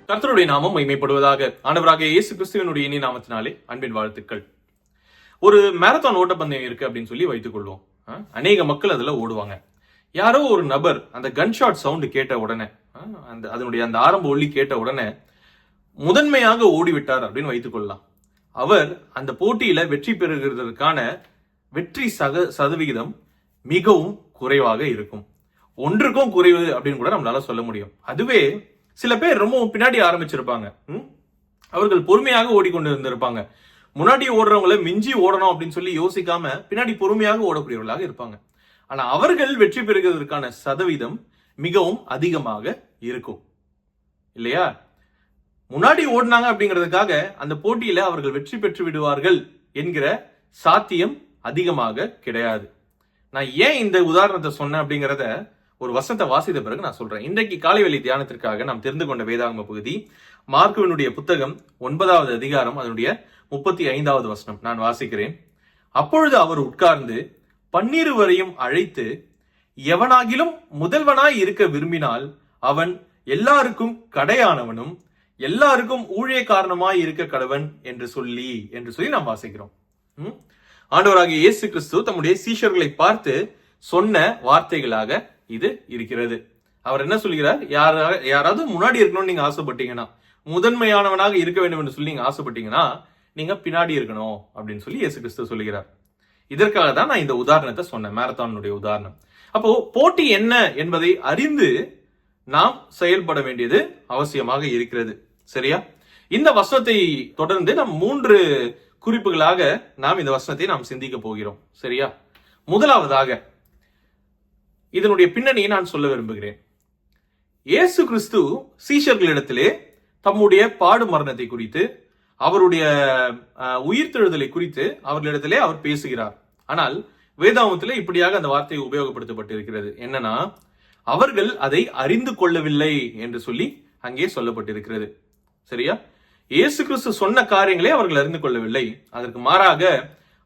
கர்த்தருடைய நாமம் மகிமைப்படுவதாக. ஆண்டவராகிய இயேசு கிறிஸ்துவினுடைய இனி நாமத்தினாலே அன்பின் வாழ்த்துக்கள். ஒரு மேரத்தான் ஓட்டப்பந்தயம் இருக்கு அப்படின்னு சொல்லி வைத்துக் கொள்வோம். அநேக மக்கள் அதுல ஓடுவாங்க. யாரோ ஒரு நபர் அந்த கன்ஷாட் சவுண்ட் கேட்ட உடனே, அதனுடைய அந்த ஆரம்ப ஒலி கேட்ட உடனே முதன்மையாக ஓடிவிட்டார் அப்படின்னு வைத்துக் கொள்ளலாம். அவர் அந்த போட்டியில வெற்றி பெறுகிறதற்கான வெற்றி சதவிகிதம் மிகவும் குறைவாக இருக்கும். ஒன்றுக்கும் குறைவு அப்படின்னு கூட நம்மளால சொல்ல முடியும். அதுவே சில பேர் ரொம்ப பின்னாடி ஆரம்பிச்சிருப்பாங்க. அவர்கள் பொறுமையாக ஓடிக்கொண்டு இருந்திருப்பாங்க. முன்னாடி ஓடுறவங்களை மிஞ்சி ஓடணும் அப்படின்னு சொல்லி யோசிக்காம பின்னாடி பொறுமையாக ஓடக்கூடியவர்களாக இருப்பாங்க. ஆனா அவர்கள் வெற்றி பெறுவதற்கான சதவீதம் மிகவும் அதிகமாக இருக்கும் இல்லையா? முன்னாடி ஓடினாங்க அப்படிங்கிறதுக்காக அந்த போட்டியில அவர்கள் வெற்றி பெற்று விடுவார்கள் என்கிற சாத்தியம் அதிகமாக கிடையாது. நான் ஏன் இந்த உதாரணத்தை சொன்னேன் அப்படிங்கிறத ஒரு வசனத்தை வாசித்த பிறகு நான் சொல்றேன். இன்றைக்கு காலைவெளி தியானத்திற்காக நாம் தெரிந்து கொண்ட வேதாகம பகுதி மார்க்குவினுடைய புத்தகம் 9வது அதிகாரம் அதனுடைய 35வது வசனம். நான் வாசிக்கிறேன். அப்பொழுது அவர் உட்கார்ந்து 12 அழைத்து, எவனாகிலும் முதல்வனாய் இருக்க விரும்பினால் அவன் எல்லாருக்கும் கடையானவனும் எல்லாருக்கும் ஊழியக்காரனுமாய் இருக்க கடவன் என்று சொல்லி நாம் வாசிக்கிறோம். ஆண்டவராகிய இயேசு கிறிஸ்து தம்முடைய சீஷர்களை பார்த்து சொன்ன வார்த்தைகளாக இது இருக்கிறது. அவர் என்ன சொல்கிறார்? யாராவது முன்னாடி இருக்கணும்னு நீங்க ஆசைப்பட்டீங்கன்னா, முதன்மையானவனாக இருக்க வேண்டும் என்று சொல்லி நீங்க ஆசைப்பட்டீங்கன்னா நீங்க பின்னாடி இருக்கணும் அப்படின்னு சொல்லி இயேசு கிறிஸ்து சொல்கிறார். இதற்காக தான் நான் இந்த உதாரணத்தை சொன்னேன், மேரத்தானுடைய உதாரணம். அப்போ போட்டி என்ன என்பதை அறிந்து நாம் செயல்பட வேண்டியது அவசியமாக இருக்கிறது. சரியா? இந்த வசனத்தை தொடர்ந்து நாம் 3 குறிப்புகளாக நாம் இந்த வசனத்தை நாம் சிந்திக்க போகிறோம். சரியா? முதலாவதாக இதனுடைய பின்னணியை நான் சொல்ல விரும்புகிறேன். இயேசு கிறிஸ்து சீஷர்களிடத்திலே தம்முடைய பாடு மரணத்தை குறித்து, அவருடைய உயிர்த்தெழுதலை குறித்து அவர்களிடத்திலே அவர் பேசுகிறார். ஆனால் வேதாகமத்திலே இப்படியாக அந்த வார்த்தை உபயோகப்படுத்தப்பட்டிருக்கிறது. என்னன்னா, அவர்கள் அதை அறிந்து கொள்ளவில்லை என்று சொல்லி அங்கே சொல்லப்பட்டிருக்கிறது. சரியா? இயேசு கிறிஸ்து சொன்ன காரியங்களை அவர்கள் அறிந்து கொள்ளவில்லை. அதற்கு மாறாக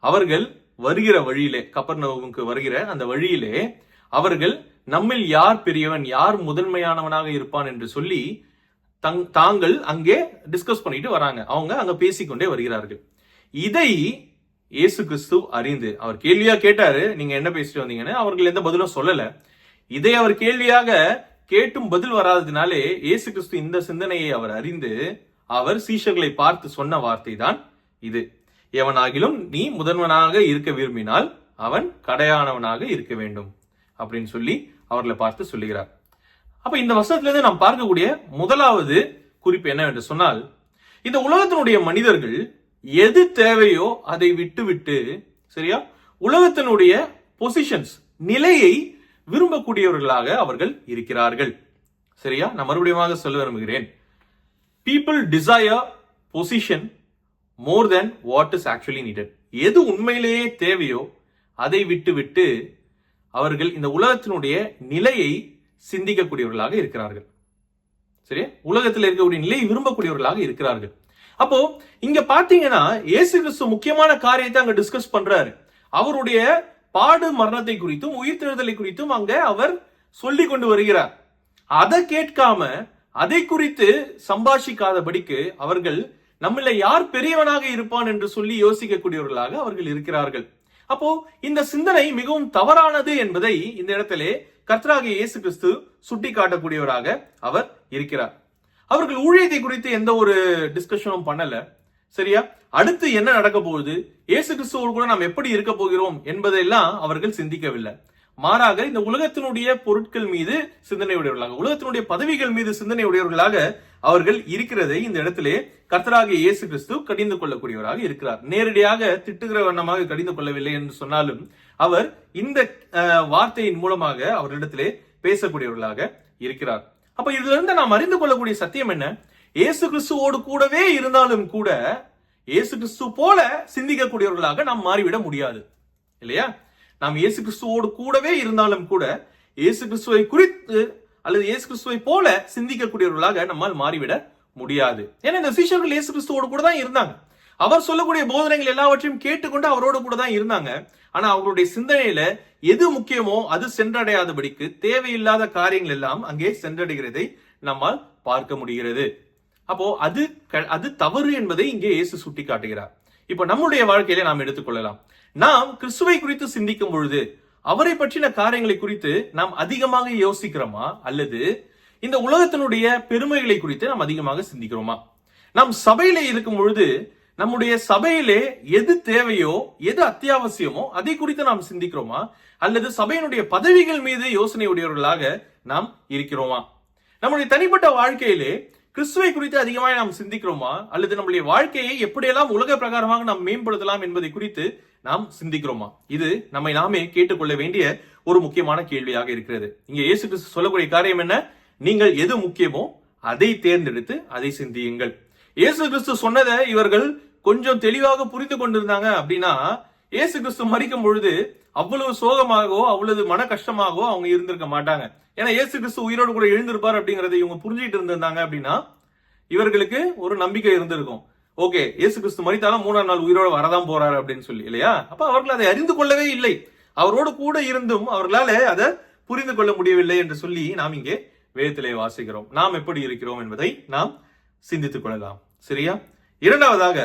அவர்கள் வருகிற வழியிலே, கப்பர்நகூமுக்கு வருகிற அந்த வழியிலே அவர்கள் நம்மில் யார் பெரியவன், யார் முதன்மையானவனாக இருப்பான் என்று சொல்லி தாங்கள் அங்கே டிஸ்கஸ் பண்ணிட்டு வராங்க. அவங்க அங்க பேசிக்கொண்டே வருகிறார்கள். இதை இயேசு கிறிஸ்து அறிந்து, அவர் கேள்வியா கேட்டாரு, நீங்க என்ன பேசிட்டு வந்தீங்கன்னு. அவர்கள் எந்த பதிலும் சொல்லல. இதை அவர் கேள்வியாக கேட்டும் பதில் வராததினாலே இயேசு கிறிஸ்து இந்த சிந்தனையை அவர் அறிந்து அவர் சீஷர்களை பார்த்து சொன்ன வார்த்தை தான் இது. எவனாகிலும் நீ முதன்வனாக இருக்க விரும்பினால் அவன் கடையானவனாக இருக்க வேண்டும் அப்படின்னு சொல்லி அவர்களை பார்த்து சொல்லுகிறார். அப்ப இந்த வசனத்திலிருந்து நாம் பார்க்கக்கூடிய முதலாவது குறிப்பு என்னவென்று சொன்னால், இந்த உலகத்தினுடைய மனிதர்கள் எது தேவையோ அதை விட்டு சரியா, உலகத்தினுடைய பொசிஷன்ஸ், நிலையை விரும்பக்கூடியவர்களாக அவர்கள் இருக்கிறார்கள். சரியா? நான் மறுபடியும் சொல்ல விரும்புகிறேன். People desire position more than what is actually needed. எது உண்மையிலேயே தேவையோ அதை விட்டு அவர்கள் இந்த உலகத்தினுடைய நிலையை சிந்திக்கக்கூடியவர்களாக இருக்கிறார்கள். சரியா? உலகத்தில் இருக்கக்கூடிய நிலையை விரும்பக்கூடியவர்களாக இருக்கிறார்கள். அப்போ இங்க பாத்தீங்கன்னா இயேசு கிறிஸ்து முக்கியமான காரியத்தை அங்க டிஸ்கஸ் பண்றாரு. அவருடைய பாடு மரணத்தை குறித்தும் உயிர்த்தெழுதலை குறித்தும் அங்க அவர் சொல்லி கொண்டு வருகிறார். அதை கேட்காம, அதை குறித்து சம்பாஷிக்காதபடிக்கு அவர்கள் நம்மள யார் பெரியவனாக இருப்பான் என்று சொல்லி யோசிக்கக்கூடியவர்களாக அவர்கள் இருக்கிறார்கள். அப்போ இந்த சிந்தனை மிகவும் தவறானது என்பதை இந்த இடத்திலே கர்த்தராகிய இயேசு கிறிஸ்து சுட்டி காட்டக்கூடியவராக அவர் இருக்கிறார். அவர்கள் ஊழியத்தை குறித்து எந்த ஒரு டிஸ்கஷனும் பண்ணல. சரியா? அடுத்து என்ன நடக்க போகுது, இயேசு கிறிஸ்துவோடு கூட நாம் எப்படி இருக்க போகிறோம் என்பதெல்லாம் அவர்கள் சிந்திக்கவில்லை. மாறாக இந்த உலகத்தினுடைய பொருட்கள் மீது சிந்தனை உடையவர்களாக, உலகத்தினுடைய பதவிகள் மீது சிந்தனை உடையவர்களாக அவர்கள் இருக்கிறதை இந்த இடத்திலே கர்த்தராகிய இயேசு கிறிஸ்து கடிந்து கொள்ளக்கூடியவராக இருக்கிறார். நேரடியாக திட்டுகிற வண்ணமாக கடிந்து கொள்ளவில்லை என்று சொன்னாலும் அவர் இந்த வார்த்தையின் மூலமாக அவர்களிடத்திலே பேசக்கூடியவர்களாக இருக்கிறார். அப்ப இதுல இருந்து நாம் அறிந்து கொள்ளக்கூடிய சத்தியம் என்ன? இயேசு கிறிஸ்துவோடு கூடவே இருந்தாலும் கூட இயேசு கிறிஸ்து போல சிந்திக்கக்கூடியவர்களாக நாம் மாறிவிட முடியாது இல்லையா? நாம் இயேசு கிறிஸ்துவோடு கூடவே இருந்தாலும் கூட இயேசு கிறிஸ்துவை குறித்து அல்லது இயேசு கிறிஸ்துவை போல சிந்திக்கக்கூடியவர்களாக நம்மால் மாறிவிட முடியாது. ஏன்னா இந்த சீஷர்கள் இயேசு கிறிஸ்துவோடு கூட தான் இருந்தாங்க. அவர் சொல்லக்கூடிய போதனைகள் எல்லாவற்றையும் கேட்டுக்கொண்டு அவரோடு கூட தான் இருந்தாங்க. ஆனா அவருடைய சிந்தனையில எது முக்கியமோ அது சென்றடையாதபடிக்கு தேவையில்லாத காரியங்கள் எல்லாம் அங்கே சென்றடைகிறதை நம்மால் பார்க்க முடிகிறது. அப்போ அது தவறு என்பதை இங்கே இயேசு சுட்டி காட்டுகிறார். இப்ப நம்முடைய வாழ்க்கையில நாம் எடுத்துக்கொள்ளலாம். நாம் கிறிஸ்துவை குறித்து சிந்திக்கும் பொழுது அவரை பற்றின காரியங்களை குறித்து நாம் அதிகமாக யோசிக்கிறோமா, அல்லது இந்த உலகத்தினுடைய பெருமைகளை குறித்து நாம் அதிகமாக சிந்திக்கிறோமா? நாம் சபையிலே இருக்கும் பொழுது நம்முடைய சபையிலே எது தேவையோ, எது அத்தியாவசியமோ அதை குறித்து நாம் சிந்திக்கிறோமா, அல்லது சபையினுடைய பதவிகள் மீது யோசனை உடையவர்களாக நாம் இருக்கிறோமா? நம்முடைய தனிப்பட்ட வாழ்க்கையிலே கிறிஸ்துவை குறித்து அதிகமாக நாம் சிந்திக்கிறோமா, அல்லது நம்முடைய வாழ்க்கையை எப்படியெல்லாம் உலக பிரகாரமாக நாம் மேம்படுத்தலாம் என்பதை குறித்து நாம் சிந்திக்கிறோமா? இது நம்மை நாமே கேட்டுக்கொள்ள வேண்டிய ஒரு முக்கியமான கேள்வியாக இருக்கிறது. இங்க இயேசு கிறிஸ்து சொல்லக்கூடிய காரியம் என்ன? நீங்கள் எது முக்கியமோ அதை தேர்ந்தெடுத்து அதை சிந்தியுங்கள். இயேசு கிறிஸ்து சொன்னதை இவர்கள் கொஞ்சம் தெளிவாக புரிந்து கொண்டிருந்தாங்க அப்படின்னா, இயேசு கிறிஸ்து மரிக்கும் பொழுது அவ்வளவு சோகமாகவோ அவ்வளவு மன கஷ்டமாகவோ அவங்க இருந்திருக்க மாட்டாங்க. ஏன்னா இயேசு கிறிஸ்து உயிரோடு கூட எழுந்திருப்பார் அப்படிங்கறத இவங்க புரிஞ்சுட்டு இருந்திருந்தாங்க அப்படின்னா இவர்களுக்கு ஒரு நம்பிக்கை இருந்திருக்கும். ஓகே, இயேசு கிறிஸ்து மரித்தாலும் 3ஆம் நாள் உயிரோடு வரதான் போறாரு அப்படின்னு சொல்லி, இல்லையா? அப்ப அவர்கள் அதை அறிந்து கொள்ளவே இல்லை. அவரோடு கூட இருந்தும் அவர்களால அதை புரிந்து கொள்ள முடியவில்லை என்று சொல்லி நாம் இங்கே வேதத்திலே வாசிக்கிறோம். நாம் எப்படி இருக்கிறோம் என்பதை நாம் சிந்தித்துக் கொள்ளலாம். சரியா? இரண்டாவதாக,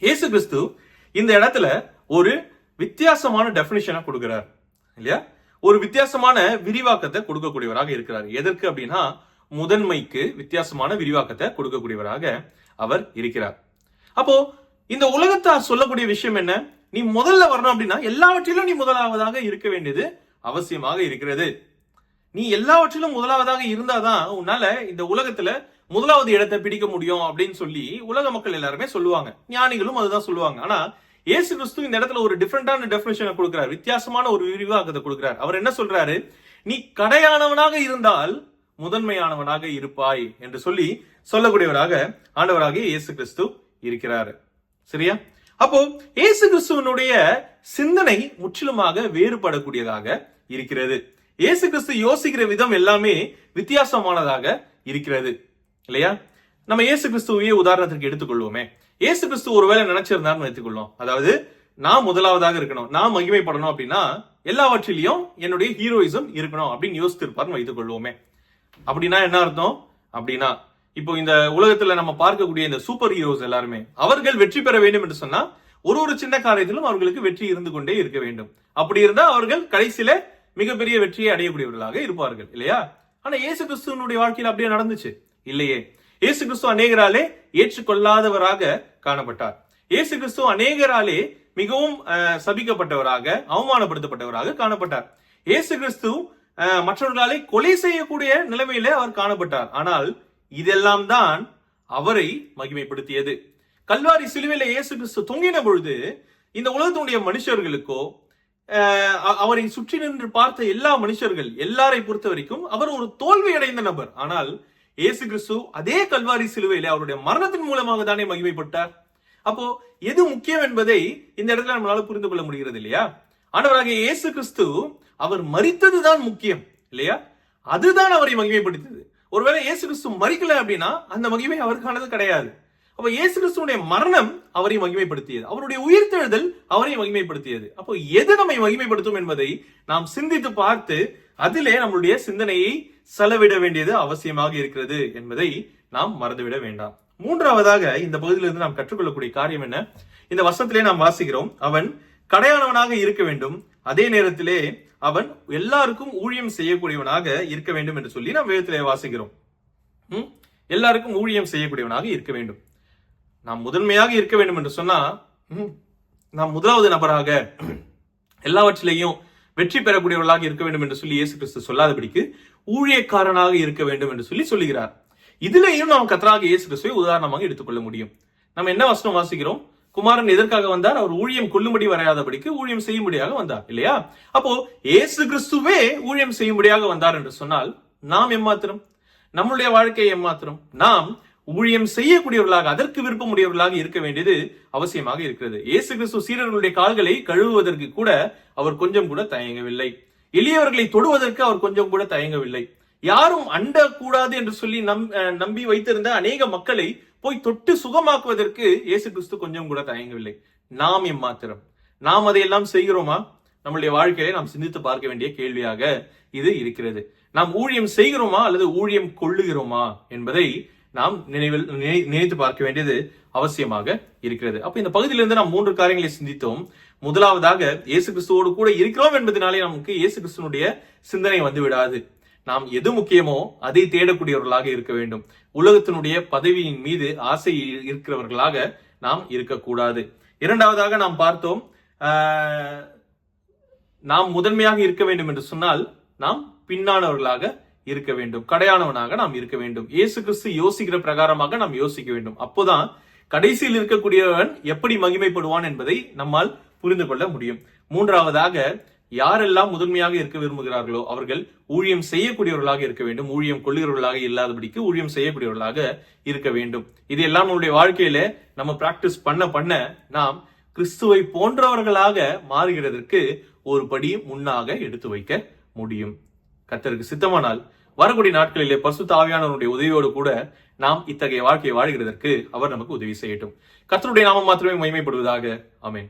இயேசு கிறிஸ்து இந்த இடத்துல ஒரு வித்தியாசமான டெபினிஷனை கொடுக்கிறார், இல்லையா? ஒரு வித்தியாசமான விரிவாக்கத்தை கொடுக்கக்கூடியவராக இருக்கிறார். எதற்கு அப்படின்னா, முதன்மைக்கு வித்தியாசமான விரிவாக்கத்தை கொடுக்கக்கூடியவராக அவர் இருக்கிறார். அப்போ இந்த உலகத்தார் சொல்லக்கூடிய விஷயம் என்ன? நீ முதல்ல வரணும் அப்படின்னா எல்லாவற்றிலும் நீ முதலாவதாக இருக்க வேண்டியது அவசியமாக இருக்கிறது. நீ எல்லாவற்றிலும் முதலாவதாக இருந்தாதான் உன்னால இந்த உலகத்துல முதலாவது இடத்தை பிடிக்க முடியும் அப்படின்னு சொல்லி உலக மக்கள் எல்லாருமே சொல்லுவாங்க. ஞானிகளும் அதுதான் சொல்லுவாங்க. ஆனா இயேசு கிறிஸ்து இந்த இடத்துல ஒரு டிஃபரெண்டான டெஃபினிஷனை கொடுக்கிறார், வித்தியாசமான ஒரு விரிவாக்கத்தை கொடுக்கிறார். அவர் என்ன சொல்றாரு? நீ கடையானவனாக இருந்தால் முதன்மையானவனாக இருப்பாய் என்று சொல்லி சொல்லக்கூடியவராக ஆண்டவராகிய இயேசு கிறிஸ்து இருக்கிறார். சரியா? அப்போ இயேசு கிறிஸ்துவனுடைய சிந்தனை முற்றிலுமாக வேறுபடக்கூடியதாக இருக்கிறது. இயேசு கிறிஸ்து யோசிக்கிற விதம் எல்லாமே வித்தியாசமானதாக இருக்கிறது, இல்லையா? நம்ம இயேசு கிறிஸ்துவையே உதாரணத்திற்கு எடுத்துக்கொள்வோமே. இயேசு கிறிஸ்து ஒருவேளை நினைச்சிருந்தான்னு வைத்துக்கொள்வோம், அதாவது நான் முதலாவதாக இருக்கணும், நான் மகிமைப்படணும் அப்படின்னா எல்லாவற்றிலையும் என்னுடைய ஹீரோயிசம் இருக்கணும் அப்படின்னு யோசித்திருப்பார்னு வைத்துக் கொள்வோமே. அப்படின்னா என்ன அர்த்தம்? அப்படின்னா இப்போ இந்த உலகத்துல நம்ம பார்க்கக்கூடிய இந்த சூப்பர் ஹீரோஸ் எல்லாருமே அவர்கள் வெற்றி பெற வேண்டும் என்று சொன்னா ஒரு சின்ன காரியத்திலும் அவர்களுக்கு வெற்றி இருந்து கொண்டே இருக்க வேண்டும். அப்படி இருந்தா அவர்கள் கடைசியில மிகப்பெரிய வெற்றியை அடையக்கூடியவர்களாக இருப்பார்கள், இல்லையா? ஆனா இயேசு கிறிஸ்துவனுடைய வாழ்க்கையில் அப்படியே நடந்துச்சு இல்லையே. இயேசு கிறிஸ்து அநேகராலே ஏற்றுக்கொள்ளாதவராக காணப்பட்டார். இயேசு கிறிஸ்து அநேகராலே மிகவும் சபிக்கப்பட்டவராக, அவமானப்படுத்தப்பட்டவராக காணப்பட்டார். இயேசு கிறிஸ்து மற்றவர்களாலே கொலை செய்யக்கூடிய நிலைமையிலே அவர் காணப்பட்டார். ஆனால் இதெல்லாம் தான் அவரை மகிமைப்படுத்தியது. கல்வாரி சிலுவையில இயேசு கிறிஸ்து தொங்கின பொழுது இந்த உலகத்தினுடைய மனுஷர்களுக்கோ அவரை சுற்றி நின்று பார்த்த எல்லா மனுஷர்கள் எல்லாரை பொறுத்த வரைக்கும் அவர் ஒரு தோல்வி அடைந்த நபர். ஆனால் இயேசு கிறிஸ்து அதே கல்வாரி சிலுவையில அவருடைய மரணத்தின் மூலமாக தானே மகிமைப்பட்டார். அப்போ எது முக்கியம் என்பதை இந்த இடத்துல நம்மளால புரிந்து கொள்ள முடிகிறது, இல்லையா? ஆண்டவராகிய இயேசு கிறிஸ்து அவர் மரித்ததுதான் முக்கியம், இல்லையா? அதுதான் அவரை மகிமைப்படுத்தியது. ஒருவேளை இயேசு கிறிஸ்து மரிக்கல அப்படின்னா அந்த மகிமை அவருக்கானது கிடையாது. அப்ப இயேசு கிறிஸ்துடைய மரணம் அவரை மகிமைப்படுத்தியது, அவருடைய உயிர்த்தெழுதல் அவரை மகிமைப்படுத்தியது. அப்போ எது நம்மை மகிமைப்படுத்தும் என்பதை நாம் சிந்தித்து பார்த்து அதிலே நம்மளுடைய சிந்தனையை செலவிட வேண்டியது அவசியமாக இருக்கிறது என்பதை நாம் மறந்துவிட வேண்டாம். மூன்றாவதாக இந்த பகுதியிலிருந்து நாம் கற்றுக்கொள்ளக்கூடிய காரியம் என்ன? இந்த வசனத்திலே நாம் வாசிக்கிறோம், அவன் கடையானவனாக இருக்க வேண்டும், அதே நேரத்திலே அவன் எல்லாருக்கும் ஊழியம் செய்யக்கூடியவனாக இருக்க வேண்டும் என்று சொல்லி நாம் வேதத்திலே வாசிக்கிறோம். எல்லாருக்கும் ஊழியம் செய்யக்கூடியவனாக இருக்க வேண்டும். நாம் முதன்மையாக இருக்க வேண்டும் என்று சொன்னா நாம் முதலாவது நபராக எல்லாவற்றிலையும் வெற்றி பெறக்கூடியவர்களாக இருக்க வேண்டும் என்று சொல்லி இயேசு கிறிஸ்து சொல்லாதபடிக்கு ஊழியக்காரனாக இருக்க வேண்டும் என்று சொல்லி சொல்லுகிறார். இதுலையும் நாம் கர்த்தராகிய இயேசு கிறிஸ்துவை உதாரணமாக எடுத்துக்கொள்ள முடியும். நம்ம என்ன வசனம் வாசிக்கிறோம்? குமாரன் எதற்காக வந்தார்? அவர் ஊழியம் கொள்ளும்படி வரையாதபடிக்கு ஊழியம் செய்யும்படியாக வந்தார், இல்லையா? அப்போ இயேசு கிறிஸ்துவே ஊழியம் செய்யும்படியாக வந்தார் என்று சொன்னால் நாம் எம்மாத்திரம்? நம்முடைய வாழ்க்கையை எம்மாத்திரம்? நாம் ஊழியம் செய்யக்கூடியவர்களாக, அதற்கு விருப்பமுடையவர்களாக இருக்க வேண்டியது அவசியமாக இருக்கிறது. இயேசு கிறிஸ்து சீடர்களுடைய கால்களை கழுவுவதற்கு கூட அவர் கொஞ்சம் கூட தயங்கவில்லை. எளியவர்களை தொடுவதற்கு அவர் கொஞ்சம் கூட தயங்கவில்லை. யாரும் அண்டக்கூடாது என்று சொல்லி நம்பி வைத்திருந்த அநேக மக்களை போய் தொட்டு சுகமாக்குவதற்கு இயேசு கிறிஸ்து கொஞ்சம் கூட தயங்கவில்லை. நாம் எம்மாத்திரம்? நாம் அதையெல்லாம் செய்கிறோமா? நம்முடைய வாழ்க்கையை நாம் சிந்தித்து பார்க்க வேண்டிய கேள்வியாக இது இருக்கிறது. நாம் ஊழியம் செய்கிறோமா அல்லது ஊழியம் கொள்ளுகிறோமா என்பதை நாம் நினைத்து பார்க்க வேண்டியது அவசியமாக இருக்கிறது. அப்ப இந்த பகுதியிலிருந்து நாம் 3 காரியங்களை சிந்தித்தோம். முதலாவதாக, இயேசு கிறிஸ்துவோடு கூட இருக்கிறோம் என்பதனாலே நமக்கு இயேசு கிறிஸ்துவனுடைய சிந்தனை வந்து விடாது. நாம் எது முக்கியமோ அதை தேடக்கூடியவர்களாக இருக்க வேண்டும். உலகத்தினுடைய பதவியின் மீது ஆசை இருக்கிறவர்களாக நாம் இருக்கக்கூடாது. இரண்டாவதாக நாம் பார்த்தோம், நாம் முதன்மையாக இருக்க வேண்டும் என்று சொன்னால் நாம் பின்னானவர்களாக இருக்க வேண்டும், கடையானவனாக நாம் இருக்க வேண்டும். இயேசு கிறிஸ்து யோசிக்கிற பிரகாரமாக நாம் யோசிக்க வேண்டும். அப்போதான் கடைசியில் இருக்கக்கூடியவன் எப்படி மகிமைப்படுவான் என்பதை நம்மால் புரிந்து கொள்ள முடியும். மூன்றாவதாக, யாரெல்லாம் முதன்மையாக இருக்க விரும்புகிறார்களோ அவர்கள் ஊழியம் செய்யக்கூடியவர்களாக இருக்க வேண்டும். ஊழியம் கொள்ளுகிறவர்களாக இல்லாதபடிக்கு ஊழியம் செய்யக்கூடியவர்களாக இருக்க வேண்டும். இது எல்லாம் நம்முடைய வாழ்க்கையில நம்ம பிராக்டிஸ் பண்ண நாம் கிறிஸ்துவை போன்றவர்களாக மாறுகிறதற்கு ஒரு படி முன்னாக எடுத்து வைக்க முடியும். கர்த்தருக்கு சித்தமானால் வரக்கூடிய நாட்களிலே பரிசுத்த ஆவியானவருடைய உதவியோடு கூட நாம் இத்தகைய வாழ்க்கையை வாழ்கிறதற்கு அவர் நமக்கு உதவி செய்யட்டும். கர்த்தருடைய நாமம் மாத்திரமே மகிமைப்படுவதாக. ஆமென்.